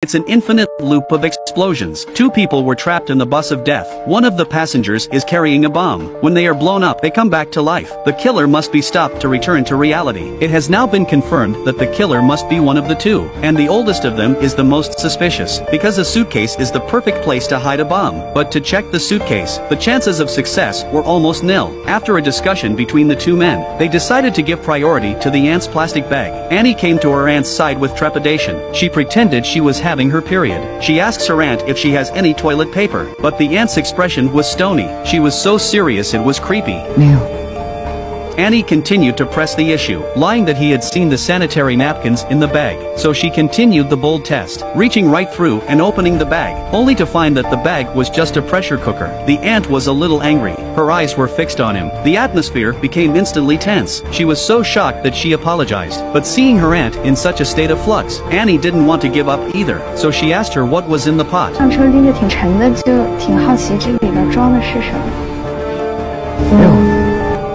It's an infinite loop of explosions. Two people were trapped in the bus of death. One of the passengers is carrying a bomb. When they are blown up, they come back to life. The killer must be stopped to return to reality. It has now been confirmed that the killer must be one of the two, and the oldest of them is the most suspicious, because a suitcase is the perfect place to hide a bomb. But to check the suitcase, the chances of success were almost nil. After a discussion between the two men, they decided to give priority to the aunt's plastic bag. Annie came to her aunt's side with trepidation. She pretended she was having her period. She asks her aunt if she has any toilet paper, but the aunt's expression was stony. She was so serious it was creepy. Annie continued to press the issue, lying that he had seen the sanitary napkins in the bag, so she continued the bold test, reaching right through and opening the bag, only to find that the bag was just a pressure cooker. The aunt was a little angry. Her eyes were fixed on him. The atmosphere became instantly tense. She was so shocked that she apologized, but seeing her aunt in such a state of flux, Annie didn't want to give up either, so she asked her what was in the pot. 上车拎着挺沉的，就挺好奇这里边装的是什么。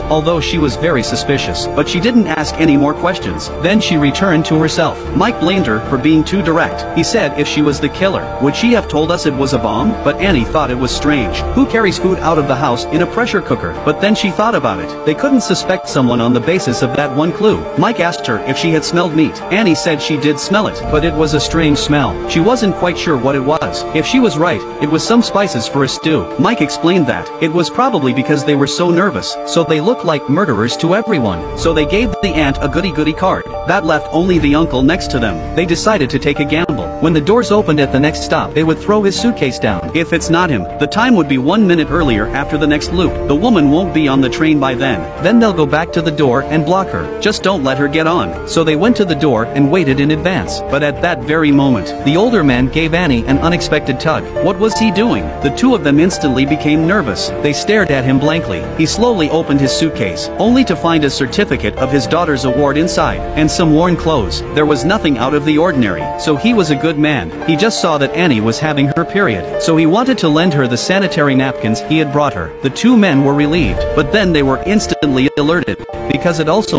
Although she was very suspicious, but she didn't ask any more questions. Then she returned to herself. Mike blamed her for being too direct. He said if she was the killer, would she have told us it was a bomb? But Annie thought it was strange. Who carries food out of the house in a pressure cooker? But then she thought about it. They couldn't suspect someone on the basis of that one clue. Mike asked her if she had smelled meat. Annie said she did smell it, but it was a strange smell. She wasn't quite sure what it was. If she was right, it was some spices for a stew. Mike explained that it was probably because they were so nervous, so they looked like murderers to everyone. So they gave the aunt a goody-goody card. That left only the uncle next to them. They decided to take a gamble. When the doors opened at the next stop, they would throw his suitcase down. If it's not him, the time would be 1 minute earlier after the next loop. The woman won't be on the train by then. Then they'll go back to the door and block her. Just don't let her get on. So they went to the door and waited in advance. But at that very moment, the older man gave Annie an unexpected tug. What was he doing? The two of them instantly became nervous. They stared at him blankly. He slowly opened his suitcase, only to find a certificate of his daughter's award inside, and some worn clothes. There was nothing out of the ordinary, so he was a good man. He just saw that Annie was having her period, so he wanted to lend her the sanitary napkins he had brought her. The two men were relieved, but then they were instantly alerted, because it also